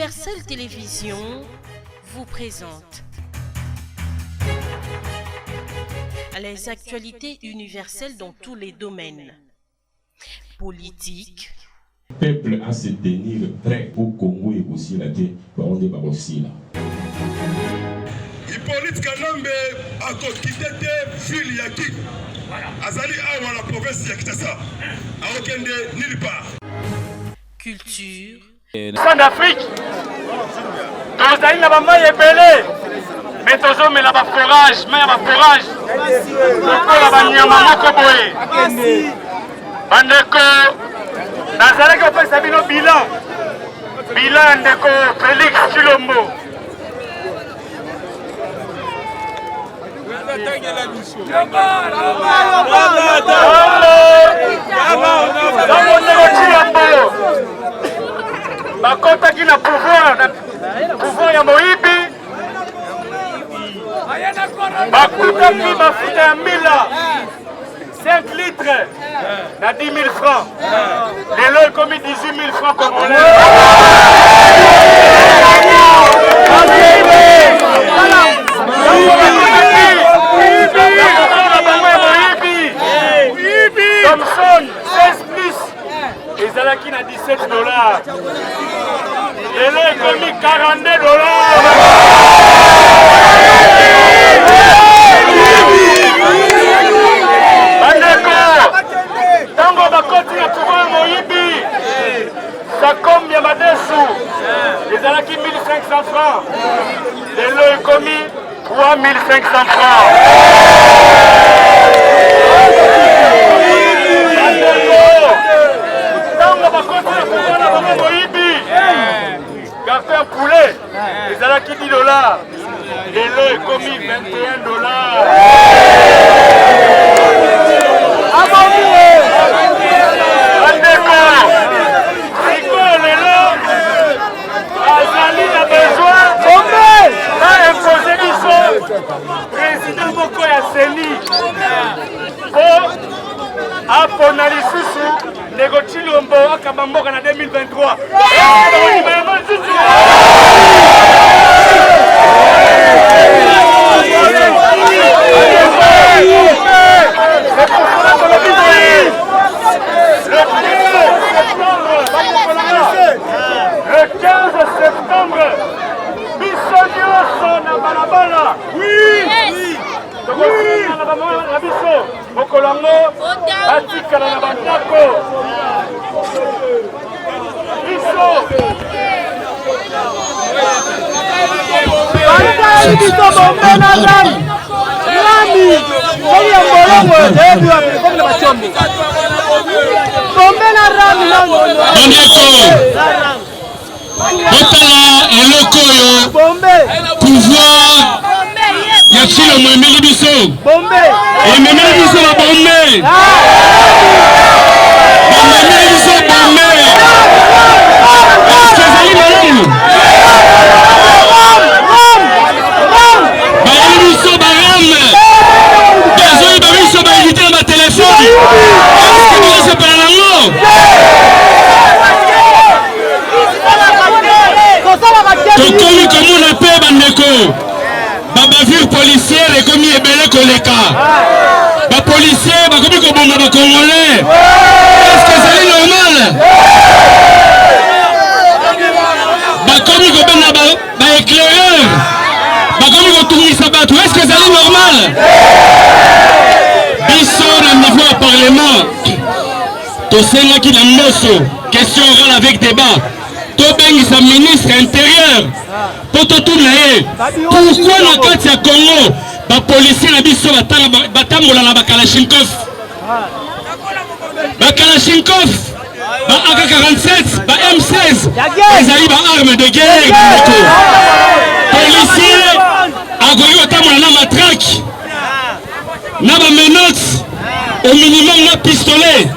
Universel Télévision vous présente les actualités universelles dans tous les domaines. Politique. Le peuple à se tenir prêt au Congo et aussi la paix. On est aussi là. Hippolyte Kanambe a quitté ville Yaki. Azali awa la province de Kinshasa. A okende nulle part. Culture. D'Afrique. Nous allons là-bas maille belé. Mais tous hommes là-bas forage, mais là-bas forage. Pourquoi là-bas nyama moko boye. Bandeko. Nazalaki opesa bino bilan. Bilan ndeko Félix Tshilombo. Bakotaki na pouvoir ya Moïbi. Bakutaki mafuta ya mbila 5 litres na 10 000 francs. Lelo ekomi 18 000 francs congolais. Thomson 16 plus ezalaki na 17 dollars. Lelo ekomi 42 dollars. Tango bakoti na pouvoir Moïbi Sakombi ya Madesu ezalaki 1500 francs. Lelo ekomi 3500 francs. Tango bakoti na pouvoir na bango Moïbi carton poulet ezalaki 10 dollars. Lelo ekomi 21 dollars. Président Moko ya Seni pour apona lisusu Nego Tshilombo akamba mboka na 2023. Le 15 septembre, Bissonio son à Balabala. Oui! Mokolango, Atikala na Bandako. Biso. Otala eloko yo pouvoir ya Tshilombo emeli biso emeli biso na bombe emeli biso bombe ezali malamu bayeli biso barame bazoyiba biso baevite na batelefone eske bozosepela nango tokomi komona mpe bandeko babavure policière ekomi ebele koleka bapolicier bakomi koboma bakongolais. Est-ce que ezali normal? bakomi kobenda baéclaireur bakomi kotungisa bato. Est-ce que ezali normal? Biso na niveau ya parlement tosengaki na moso question orale avec débat tobengisa ministre intérieur po totuna ye pourquoi na kati ya Congo bapolisier na biso batambola na bakalashnikov ba AK-47 ba M16 ezali ba arme de guerre. Policier akoki kotambola na matraque na ba menottes au minimum na pistolet.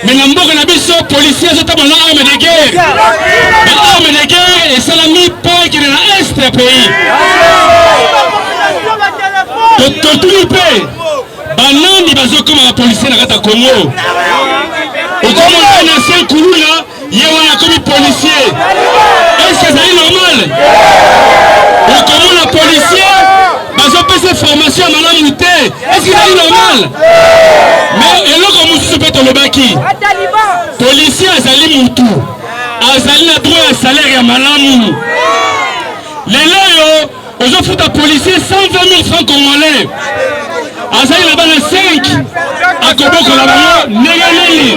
Mais na mboka na biso policier azotambola na arme de guerre. Ba arme de guerre esalami mpo ekende na est ya pays. Totuli mpe banani bazokoma bapolisier na kati ya Congo. Okomona na ancien Kuluna ye wana akomi policier. Est-ce que ezali normal? Comment la policier bazopesa formation à malamu te? Est-ce qu'il est normal? Mais eloko mosusu mpe tolobaki policier azali mutu azali na droit ya salaire ya malamu. Lelo yo ozofuta policier 120 000 francs congolais azali na bana 5 akobokola bango ndenge nini,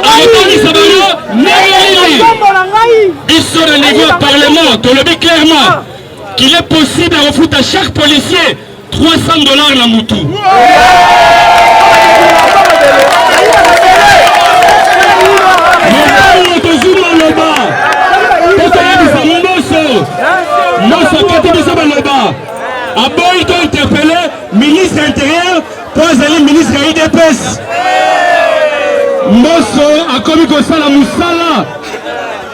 akotangisa bango ndenge nini. Biso na niveau ya parlement tolobi clairement qu'il est possible de refouler à chaque policier $300 la moutou. Aboy t'a interpellé ministre intérieur pour aller ministre IDPS. Mosso a commis comme ça la moussala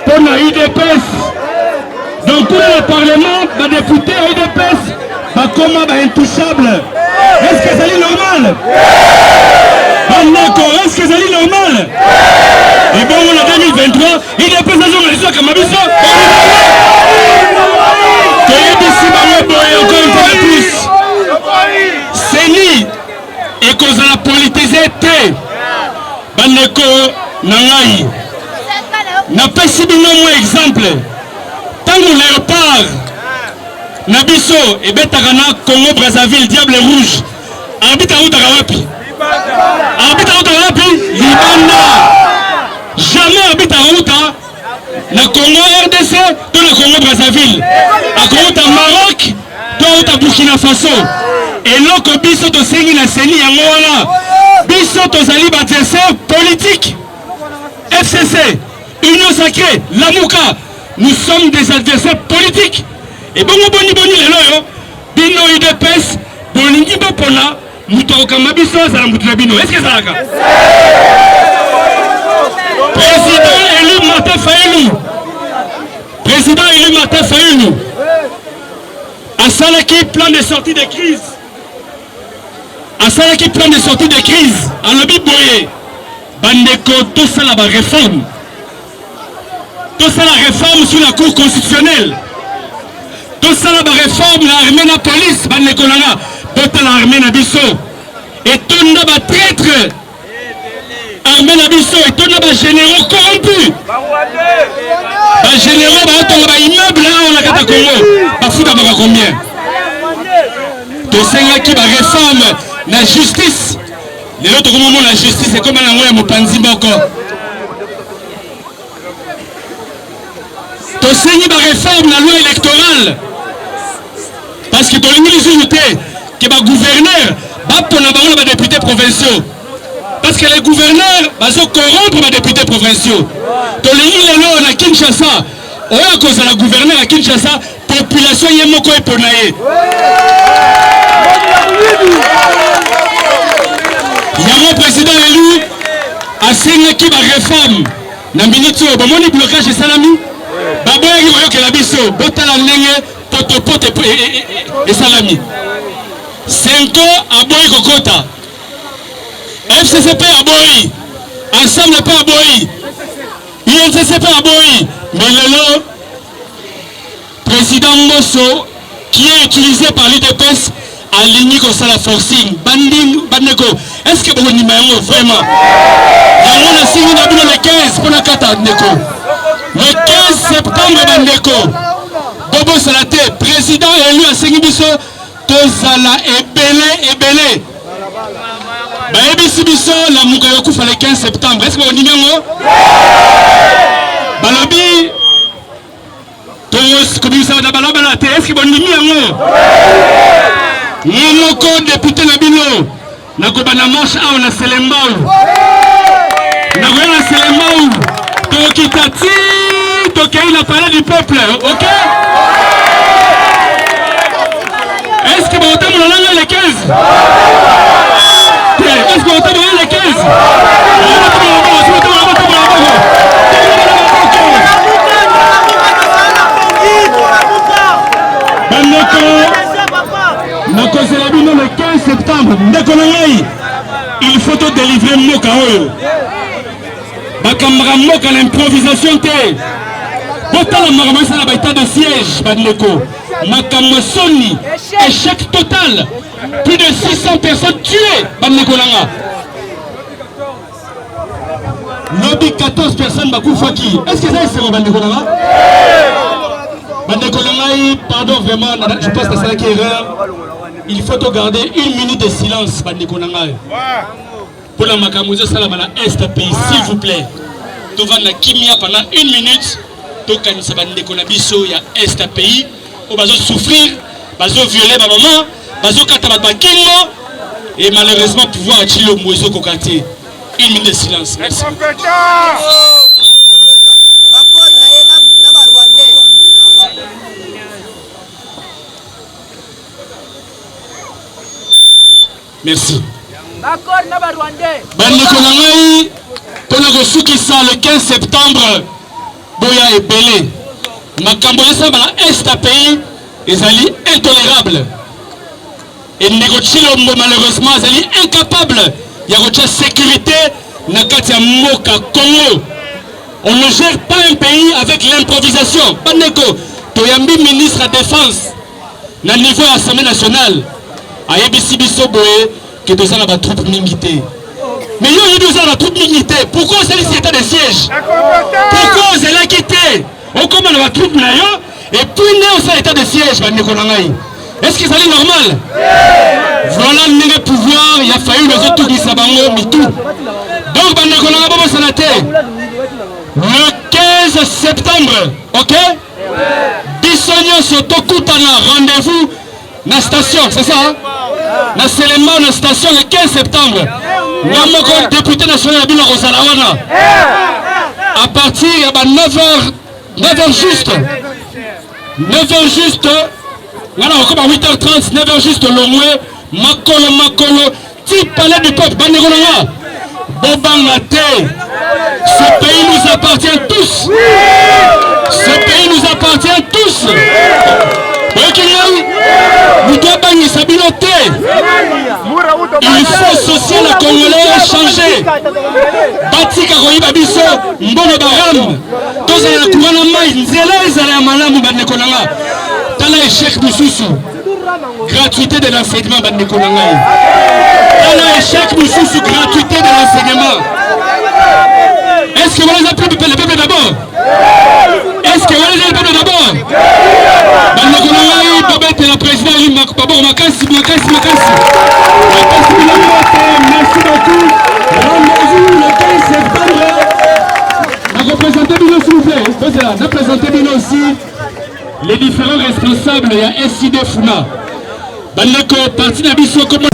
pour la IDPS. Donc tout le Parlement, les députés IDPS, comment intouchable. Est-ce que c'est normal? D'accord, est-ce que c'est normal? Et bon, on a 2023, IDPS a joué comme Abisso. Encore une fois de plus. Seni et cause de la politisée té. Bandeko Nangaï. N'a pas si bien un exemple. Tant que l'aéroport Nabiso et Betarana, Congo, Brazzaville, Diable Rouge, arbitre à Outarawapi. Arbitre à Outarawapi, Libanda. Jamais arbitre à Outa, na Congo RDC, tout le Congo Brazzaville. À Congo Maroc, tout à Burkina Faso. Et là, que Biso to Sengi na Seni Yangola, Biso to Zali adversaire politique. FCC, Union Sacrée, Lamouka. Nous sommes des adversaires politiques. Et bon, boni les loyaux, Bino IDPS, Bolingi Bopona, Moutoka Mabiso, Zalamoutlabino. Est-ce que ça va? Président élu Martin Fayoulou. Président élu Martin Fayoulou. À Salaki, plan de sortie de crise. À Salaki, plan de sortie de crise. À l'objet Boye. Bandeko, tout ça là-bas, réforme. Tout ça la réforme sur la Cour constitutionnelle. Tout ça la réforme l'armée la police. Bandekolanga. Toute l'armée na biso. Et tout le traître. Armée na biso. Et tout le généraux corrompus. Les généraux ba immeuble là on a kata Congo. Ba futa ba combien? Tout ça qui ba réforme la justice. Les autres moment la justice c'est comme la ngoya mopanzi moko. Tosengi ba réforme la loi électorale parce que tolingi les unités que ba gouverneur ba pona ba on ba députés provinciaux parce que les gouverneurs ba so corrompre ba députés provinciaux tolingi les lois na Kinshasa oya cause la gouverneur à Kinshasa population yemoko eponaye yango président élu asengi ki ba réforme na minute ba moni blocage salami baboyaki koyokela biso botala ndenge potopoto esalami senko aboyi kokota FCC mpe aboyi ensemble mpe aboyi INCC mpe aboyi mais lelo président Mosso qui est utilisé par l'UDPS aligné kosala forcing bandeko est-ce que bokondima yango vraiment yango nasingi na bino le 15 mpona kata ndeko. Le 15 septembre, Bandeko, Bobo Salate, président élu à Sengibiso, Tozala Ebele. Baebi Biso, la Moukayoku fa le 15 septembre. Est-ce que vous dites bien? Balobi, Toros, comme ça, est-ce que vous dites bien? Yemoko, député Nabino, Nakobana marche à on a Selembao. Nakobana Selembao, Tokitati. Ok, il a parlé du peuple, ok? Est-ce que vous avez dans les 15? Est-ce que vous avez dans les 15? Le 15 septembre, il faut te délivrer Moka. Bakamara Moka l'improvisation. Botala makamasa na baita de siège, bandeko. Makambo soni, échec total. Plus de 600 personnes tuées, bandeko langa. Lobby 14 personnes bakoufaki. Est-ce que ça c'est bandeko langa? Bandeko langa, pardon vraiment, je pense que c'est là qui est erreur. Il faut garder 1 minute de silence, bandeko langa. Pour la makamouze salamana est pays, s'il vous plaît. Tu vas na kimia pendant 1 minute. Tu kanisa bandeko na biso ya est pays. On va souffrir, on va violer ma maman, on va kata ba kingo et malheureusement pouvoir attirer le moiseau kokati. 1 minute de silence. Merci. Merci. Bandeko na ngai pona ko sukisa le 15 septembre boya ebele. Makambo esa bala est pays ezali intolérable. Et négocier malheureusement ezali incapable ya kotia sécurité na kati ya moka Congo. On ne gère pas un pays avec l'improvisation. Bandeko toyambi ministre de défense na niveau de l'Assemblée nationale. Ayebisi biso boye que deux ans la troupe militaire. Mais il y a 2 ans la troupe militaire. Pourquoi c'est l'état de siège? Pourquoi c'est là quitté? On commande la troupe là et puis on est l'état de siège. Est-ce que ça est normal? Voilà le pouvoir. Il a fallu les autres qui s'abango mitou. Donc le 15 septembre, ok? Bissonio Sotokutana, rendez-vous na station, c'est ça? Hein? Na Selema na station le 15 septembre. Namoko député national de Bino Rosalawana. À partir de 9h juste. 9h juste. Voilà, on commence à 8h30, 9h juste Longwe. Makolo, ti palais du peuple, Banegolanga. Bobangate. Ce pays nous appartient tous. Ce pays nous appartient tous. Nous devons gagner sa biloté. Il faut associer la Congolais changer. Batika Koyiba Biso, Mbono Baram. Tous les courants en main, Nzela Ezala Malamu Bandekonanga. Tala échec Moussoussou. Gratuité de l'enseignement Bandekonanga. Tala échec Moussoussou, gratuité de l'enseignement. Est-ce que vous les appelez le peuple d'abord? Est-ce que vous les appelez d'abord? La présidente Makassi. Merci beaucoup. Rendez-vous le 15 septembre. La représentante Bino, s'il vous plaît. La présenter Bino aussi. Les différents responsables, il y a SID Funa. Bandeko, parti d'Abisso, comment?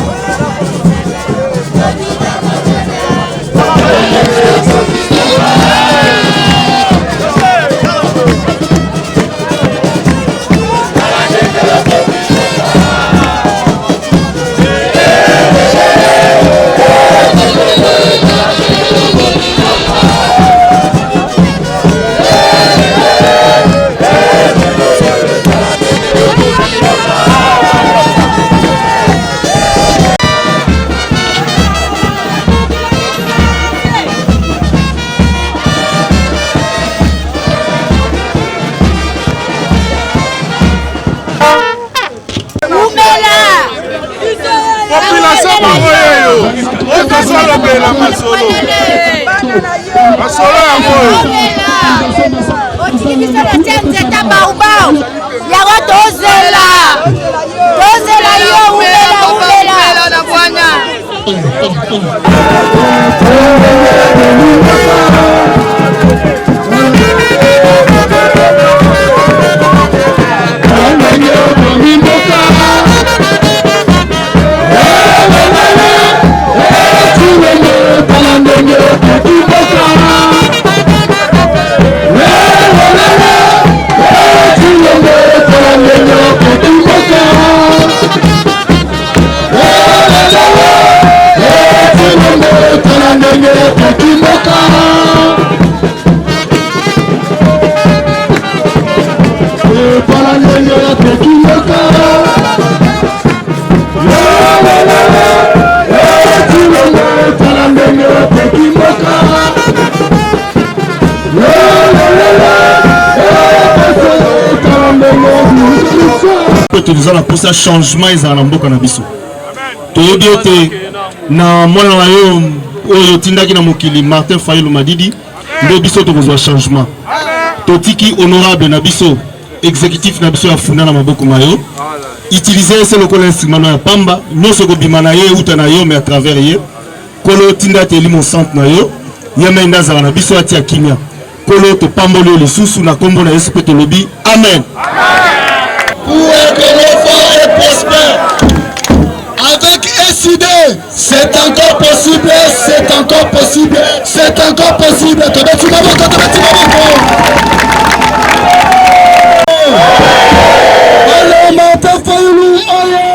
ete tozala mposa changement ezala na mboka na biso toyebi ete na mwana na yo oyo tindaki na mokili Martin Fayulu Madidi nde biso tokozwa changement totiki honorable na biso exécutif na biso ya funda na maboko na yo utiliser ese lokola instrument ya pamba nyonso kobima na ye euta na yo mais à travers ye kolo tinda te elimo centre na yo yeme nda azala na biso atia kimia kolo topamboli yo lisusu na kombo na yesu mpe tolobi amen. Pour que l'enfant est prospère avec SID, c'est encore possible, c'est encore possible, c'est encore possible. Allez, Martin Fayulu, allez!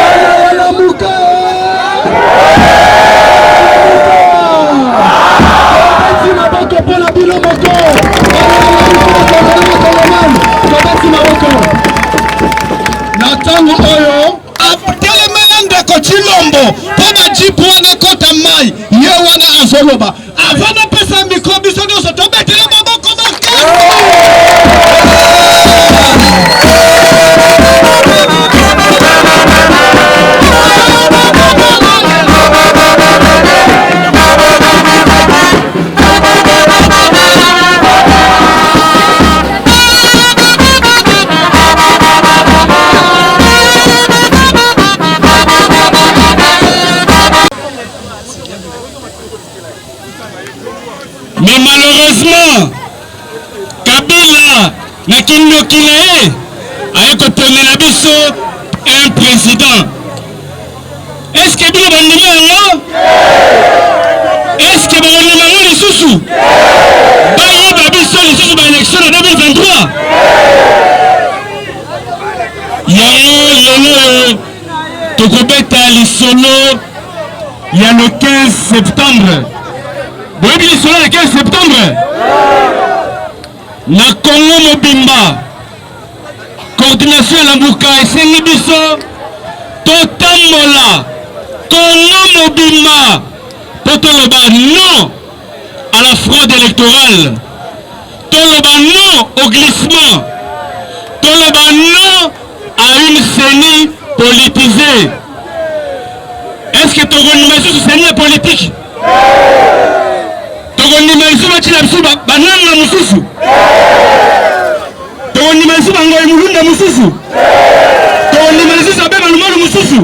Allez, la Mouka! Natango oyo atelemela ndeko Chilombo po bajipu wana kota mai ye wana azoloba avant napesa mikro biso nyonso tobetele maboko Mais malheureusement, Kabila n'a qu'une noquille avec un président. Est-ce que vous avez est-ce que vous avez les sous-sous? L'élection en 2023. Il y a le 15 septembre. Vous avez dit cela le 15 septembre. Na Congo Mobimba, coordination à la Mouka et Sengibiso, Totamola, Congo Mobimba, Totoloba non à la fraude électorale, Toloba non au glissement, Toloba non à une CENI politisée. Est-ce que tu as une sur CENI politique? Tokondimalisu bachila bisu bananga mususu tokondimalisu bangoyi mulunda mususu tokondimalisu sabe balumalu mususu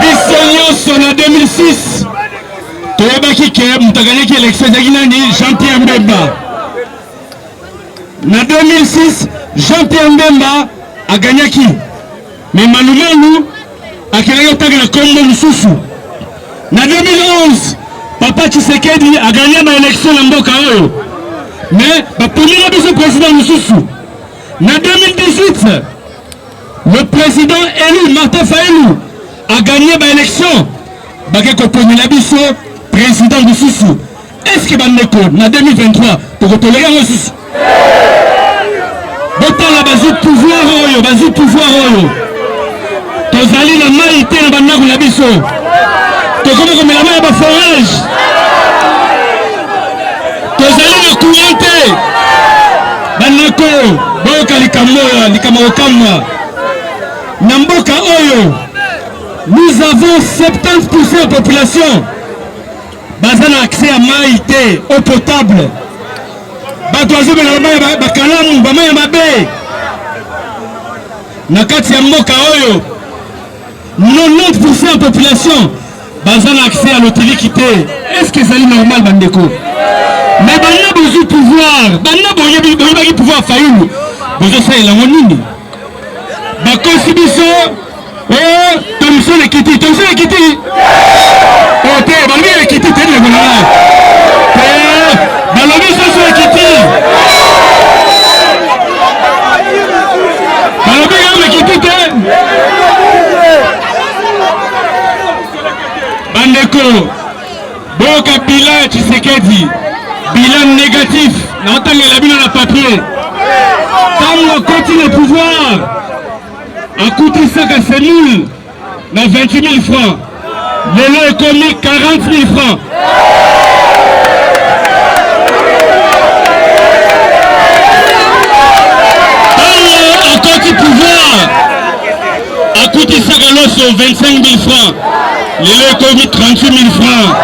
biso nyonso na 2006 toyebaki ke mutakanyaki élection ezalaki nani Jean-Pierre Mbemba na 2006 Jean-Pierre Mbemba aganyaki mais malumalu akelaki otaka na kombo mususu na 2011 Papa Tshisekedi a gagné l'élection dans Mboka Oyo. Mais le premier président Moussoussou. En 2018, le président élu Martin Fayulu a gagné l'élection. Le président Moussoussou. Est-ce que en 2023, pour tolérer Moussoussou? Botala bazu pouvoir Oyo, bazu pouvoir Oyo. Tozali na maïté na bandaku na biso. Tozali comme la main à forage. Tozali na courante. Banako, boka likamokamwa. Namboka Oyo. Nous avons 70% de la population. Bazana accès à maïté, eau potable. Batoazo na main bakalamu, ba main mabe. Nakati ya mboka Oyo. 90% de la population. Bazan a accès à l'autorité. Est-ce que c'est normal, Bandeko? Mais Banda a besoin de pouvoir. Banda a besoin de pouvoir Fayulu. Vous savez, la monine. La constitution. Oh, Thompson est quitté. Thompson est quitté. Oh, t'es, Banda est quitté. T'es le bon. Banda est quitté. Banda est quitté. Bandeko, Boka bilan Tshisekedi, bilan négatif, n'entend la bille dans le papier. Quand on continue le pouvoir, a coûté ça c'est nul, dans 28 000 francs. Le lot est commis 40 000 francs. Quand on continue ont 25 000 francs. Les économies 38 000 francs.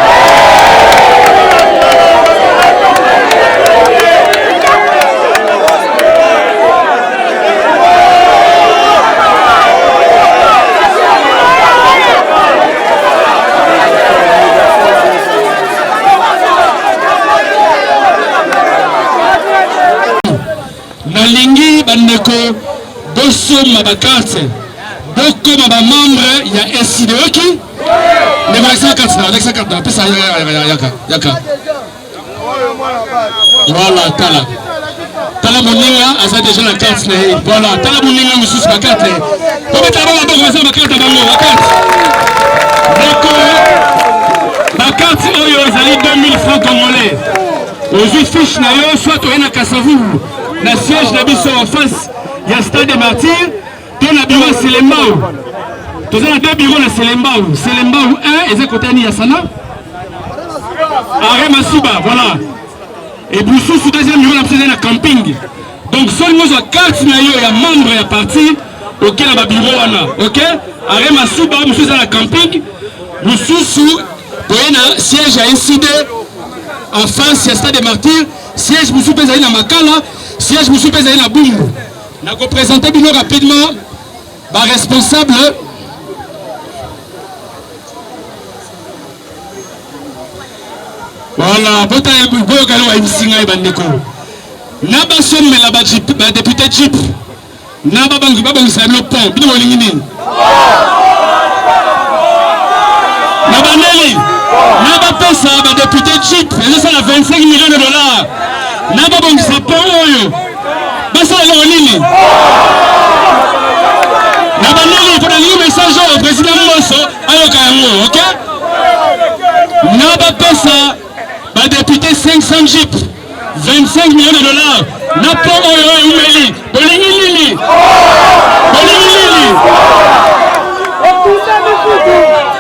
Nalingi bandeko bosoma bakarte bokoma bamembre ya SID oki ne balekisa karte na balekisa karte na pesa yaka voilà tala moninga aza déjà la carte na ye voilà tala moninga mosusu bakarte kobeta bango bakomesa bakarte bango bakarte ndeko bakarte oyo ezali 2000 francs congolais ozwi fiche na yo soit oye na Kasavubu na siège na biso en face ya stade des martyrs to na bureau Selembao toza na deux bureaux na Selembao 1 eza côté ya Sana arrêt Masuba voilà et Boussou deuxième bureau na biso na camping donc seul nous a carte na yo ya membre ya parti ok na ba bureau wana ok arrêt Masuba Boussou na camping Boussou toye na siège ya SID en face ya stade des martyrs siège Boussou pezali na Makala siège Boussou pezali na Bumbu na ko présenter bino rapidement ba responsable voilà bota boyo kalo wa imsinga bandeko na ba somela ba jeep ba député jeep na ba bangi ba bangi sa no pont bino lingi nini na baneli na ba pesa ba député jeep ça la 25 millions de dollars na ba bangi sa pont oyo basa lo nini na baneli pour le message au président Mosso ayoka yango OK na ba pesa ba député 500 jeep 25 millions de dollars na pont oyo umeli bolingi nini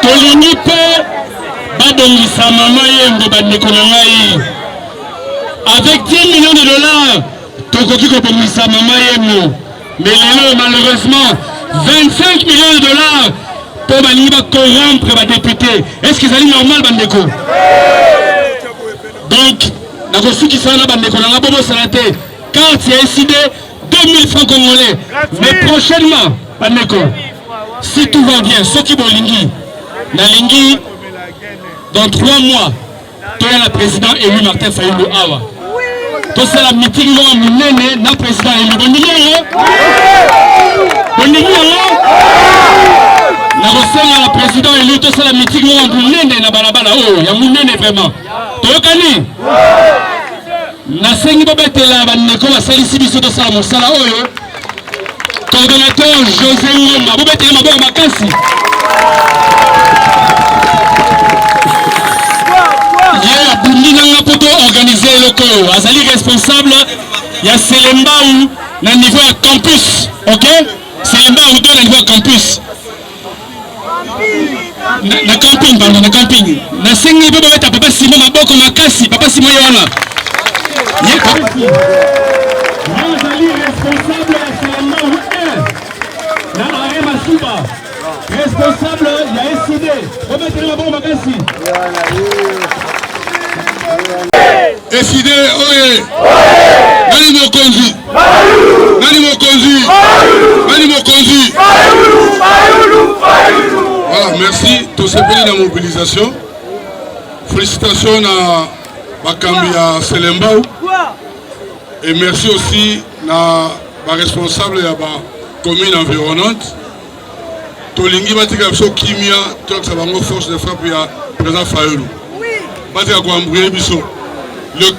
tolingi pe babongisa mama yembo bandeko na ngai avec 10 millions de dollars tokoki kobongisa mama yembo mais lelo malheureusement 25 millions de dollars pour balingi bacorrompre badéputé est-ce que ezali normal bandeko donc nakosukisa wana bandeko na nga bobosana te carte ya SID 2000 francs congolais mais prochainement bandeko si tout va bien soki bolingi nalingi dans 3 mois toya na président élu Martin Fayulu awa tosala meeting moko monene na président élu bondingi yango nakosenga na président élu tosala meeting moko monene na balabala oyo ya monene vraiment toyokani nasengi bobetela bandeko basalisi biso tosala mosala oyo coordonnateur José Ngomba bobetela maboko makasi ye abundi nanga poto organiser eloko oyo azali responsable ya Selembao na niveau ya campus ok Selembao to na niveau ya campus na camping pardon na camping nasengi pe bobeta papa Simo maboko makasi papa Simo ye wana ye azali responsable ya Selembao na arrêt Masuba responsable ya SID bobetela maboko makasi SID oye nani mokonzi voilà merci tosepeli na mobilisation félicitations na bakambi ya Selembao et merci aussi na responsable ya commune environnante tolingi batika biso kimia tokisa bango force de frappe ya président Fayulu batika koambrouiller biso le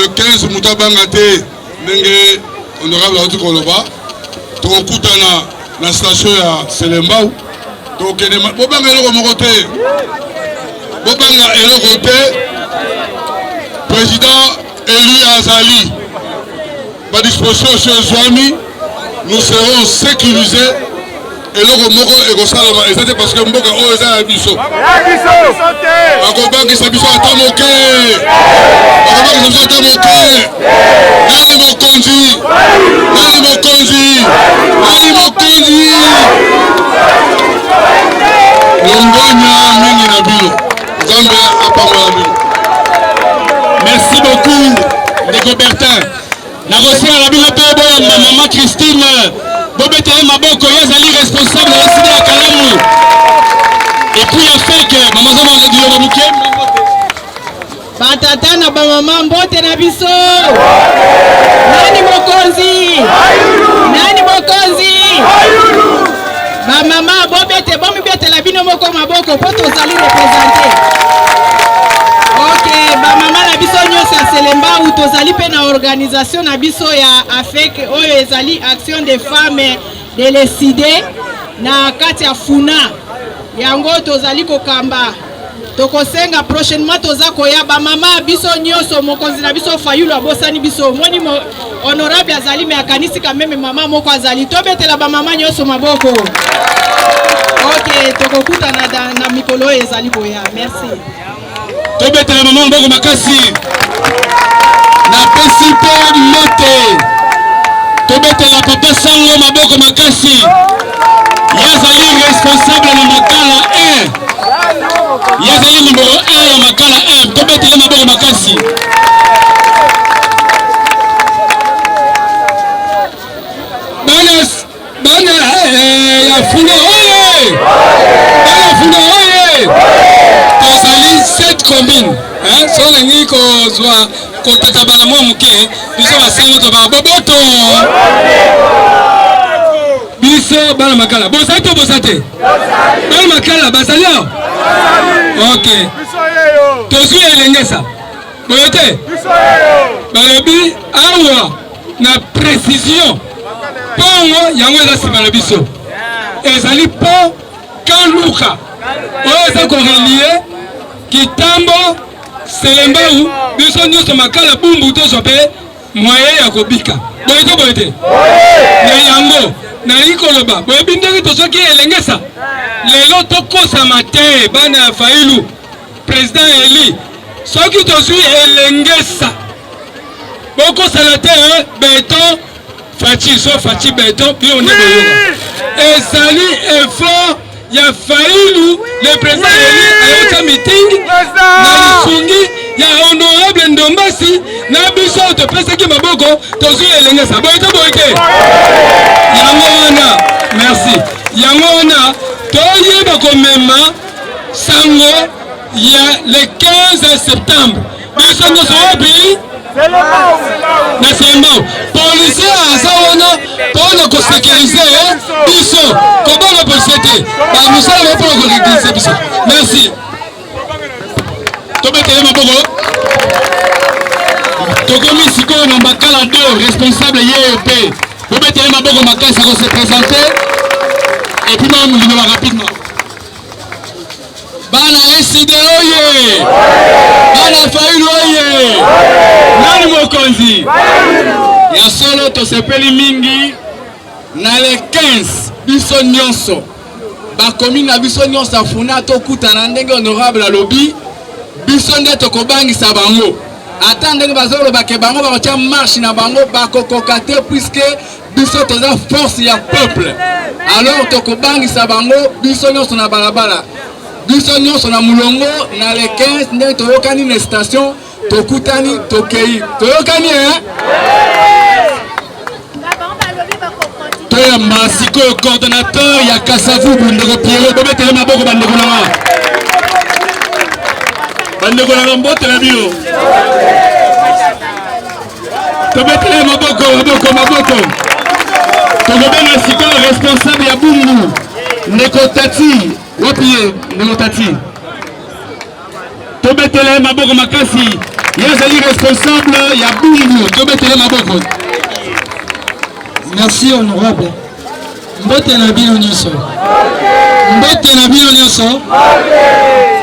15 mutabanga te ndenge honorable auti koloba tokokutana na station ya Selembao tokende bobanga eloko moko te président élu azali badisposition sur Zwami nous serons sécurisés eloko moko ekosalama eza te parce que mboka oyo eza ya biso bakobangisa biso ata moke nani mokonzi nakosala na bino mpe boyamba mama Christine bobetele maboko ye azali responsable ya sida ya Kalamu et puis ya feke mama zoma diloko moke batata na bamama mbote na biso nani mokonzi bamama bomibetela bino moko maboko po tozali représente. Ok, bamama na biso nyonso ya Selembao tozali pe na organisation na biso ya AFEC oyo ezali Action des Femmes de l'Eside na kati ya Funa yango tozali kokamba tokosenga prochainement toza koya bamama biso nyonso mokonzi na biso Fayulu abosani biso moni honorable azali me akanisi kameme mama moko azali tobetela bamama nyonso maboko. Ok, tokokuta na mikolo ezali boya. Merci. tobetela mama maboko makasi na pesi pe mote tobetela papa sango maboko makasi yazali responsable na makala 1 yazali numéro 1 ya makala 1 tobetela maboko makasi bana ya Funa oye bana Funa oye tozali 7 combine so lengi kozwa kotata bala mwa moke biso basango toba boboto biso bana makala bozali to bozate bana makala bazali awa ok tozwi elengesa boyote balobi awa na précision pongo yango eza nsima na biso ezali po Kanluka oyo eza korelie Kitambo Selembao biso nyonso makala bumbu tozwa mpe moyen ya kobika boyete na yango nalingi koloba boyebi ndenge tozwaki elengesa lelo tokosama te bana ya Fayulu président Eli soki tozwi elengesa bokosala te beton faci beton bino nde boyoka ezali effort ya Fayulu le président Eli ayota meeting na lisungi ya honorable Ndombasi na biso topesaki maboko tozwi elengesa boyete yango wana merci yango wana toyeba komema sango ya le 15 septembre biso nyonso wapi na Selembao policier aza wana mpona kosekirize biso kobanga policier te bamisala ba mpona korekirize biso merci tobetele maboko tokomi sikoyo na makala 2 responsable YEP bobetele maboko makasi akose présenter et puis mamulima rapidement bana eside oye bana Fayulu oye nani mokonzi ya solo tosepeli mingi na le 15 biso nyonso bakomi na biso nyonso afuna tokutana ndenge honorable alobi biso nde tokobangisa bango ata ndenge bazolobake bango bakotia marche na bango bakokoka te puisque biso toza force ya peuple alors tokobangisa bango biso nyonso na balabala biso nyonso na mulongo na le 15 ndenge toyokani na station tokutani tokei toyokani toyamba sikoyo coordonnateur ya Kasavubu ndeko Pierre bobetele maboko bandeko nanga mbote na bino tobetele maboko tokobenga sikoyo responsable ya Bumbu ndeko Tati wapiye ndeko Tati tobetele maboko makasi yazali responsable ya Bumbu tobetele maboko. Merci honorable. Mbote na bino nyonso.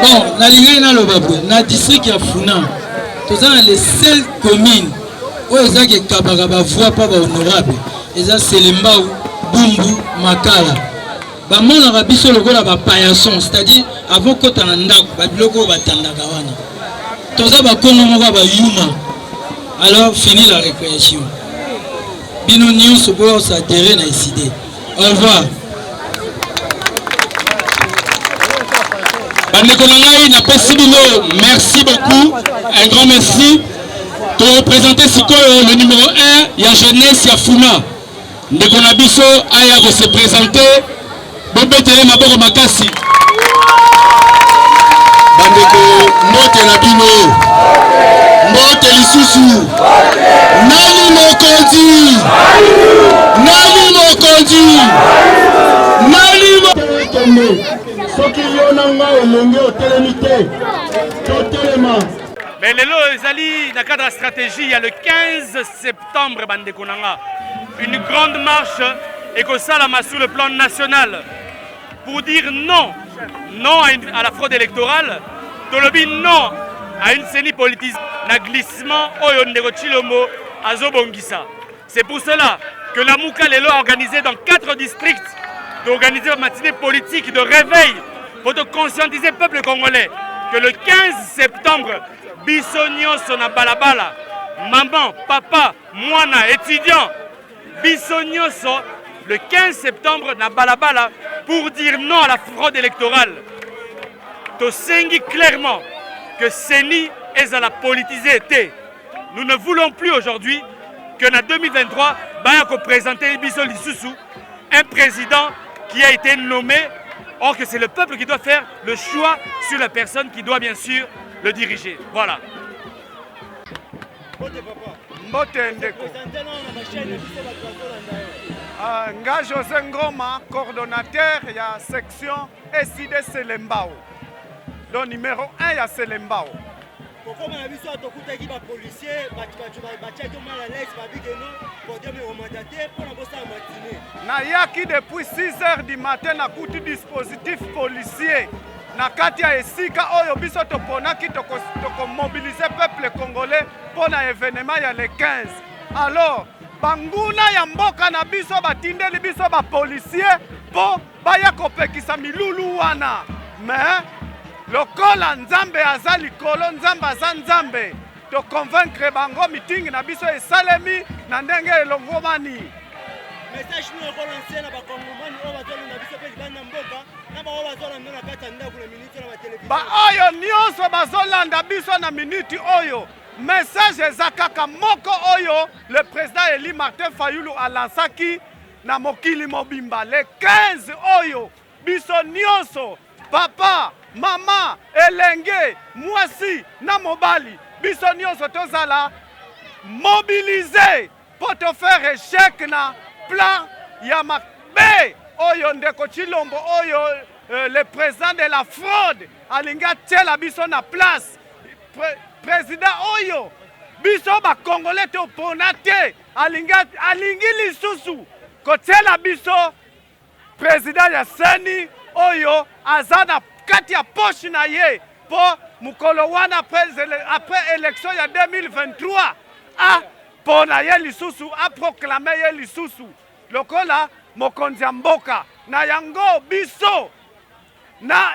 Bon, na lingai na lobabwe na district ya Funa. Toza na les seules communes où ezaki kabaka ba voix pas ba honorable. Eza Selembao, Bumbu, Makala. Ba mona ba biso lokola ba payason, c'est-à-dire avant kota na ndako ba biloko ba tandaka wana. Toza ba kongo moko ba yuma. Alors fini la récréation. Bino nyonso bo s'adhérer na idée. Au revoir. Bandeko na ngai na pesi bino merci beaucoup, un grand merci. to représenter sikoyo le numéro 1 ya jeunesse ya Funa. Ndeko na biso aya ko se présenter. Bobetele maboko makasi. Bandeko mbote na bino. Mbote lisusu. Nani mokonzi? Nani mokonzi? Nani mokonzi? Soki yonanga olenge otelemite. Totelema. Mais lelo ezali na cadre stratégie, il y a le 15 septembre bandeko nanga. Une grande marche ekosalama sur le plan national pour dire non, non à la fraude électorale, tolobi non à une CENI politisée, na glissement oyo ndeko Tshilombo azobongisa. C'est pour cela que la Mouka lelo a organisé dans 4 districts d'organiser une matinée politique de réveil pour de conscientiser le peuple congolais que le 15 septembre, biso nyonso na balabala, maman, papa, mwana, étudiant, biso nyonso, le 15 septembre na balabala pour dire non à la fraude électorale. Tosengi clairement que CENI est à la politisée. Nous ne voulons plus aujourd'hui que en 2023, Bayako présenter biso lisusu un président qui a été nommé, or que c'est le peuple qui doit faire le choix sur la personne qui doit bien sûr le diriger. Voilà. Mbote Ndeko. Nga José Ngoma, coordonnateur de la section SID Selembao. Donc numéro 1 il y a Selembao. Nayaki depuis 6h du matin na kuti dispositif policier. Na kati ya esika oyo biso toponaki toko mobiliser peuple congolais pour na événement ya le 15. Alors banguna ya mboka na biso batindeli biso ba policier po baya kopekisa milulu wana. Mais lokola nzambe aza likolo nzambe aza nzambe to convaincre bango meeting na biso esalemi na ndenge elongomani. Message nous relancer na ba kongomani o bazolo na biso pe bana mboka na ba o bazolo na kata ndaku na minute na ba television. Ba oyo nyonso bazolanda biso na minute oyo. Message ezakaka moko oyo le président Eli Martin Fayulu alansaki na mokili mobimba le 15 oyo biso nyonso papa mama elenge mwasi na mobali biso nyonso tozala mobiliser pour te faire échec na plan ya mabe oyo ndeko Tshilombo oyo le président de la fraude alinga tela biso na place président oyo biso ba congolais te opona te alingi lisusu kotela biso président ya CENI oyo azana kati ya poche na ye po mukolo wana après élection ya 2023 a pona ye lisusu a proclamer ye lisusu lokola mokonzi ya mboka na yango biso na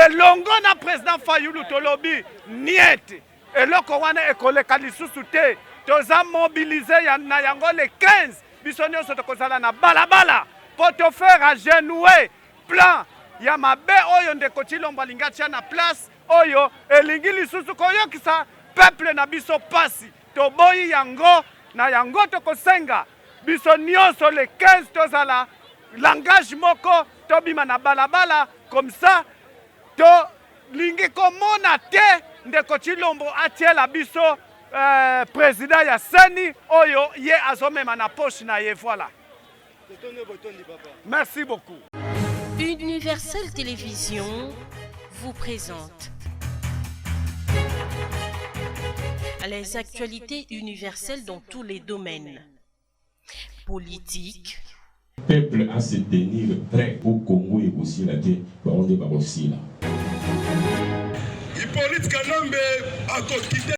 elongo na président Fayulu tolobi niet eloko wana ekoleka lisusu te toza mobiliser na yango le 15 biso nyonso tokozala na balabala pour te faire agenouer plan ya mabe oyo ndeko Tshilombo alinga tia na place oyo elingi lisusu koyokisa peuple na biso pasi toboyi yango na yango tokosenga biso nyonso le 15 tozala langage moko tobima na balabala comme ça to lingi komona te ndeko Tshilombo atiela biso président ya CENI oyo ye azomema na poche na ye. Voilà. Merci beaucoup. Universel Télévision vous présente les actualités universelles dans tous les domaines. Politique. Le peuple à se tenir prêt au Congo et aussi la terre, on est aussi là.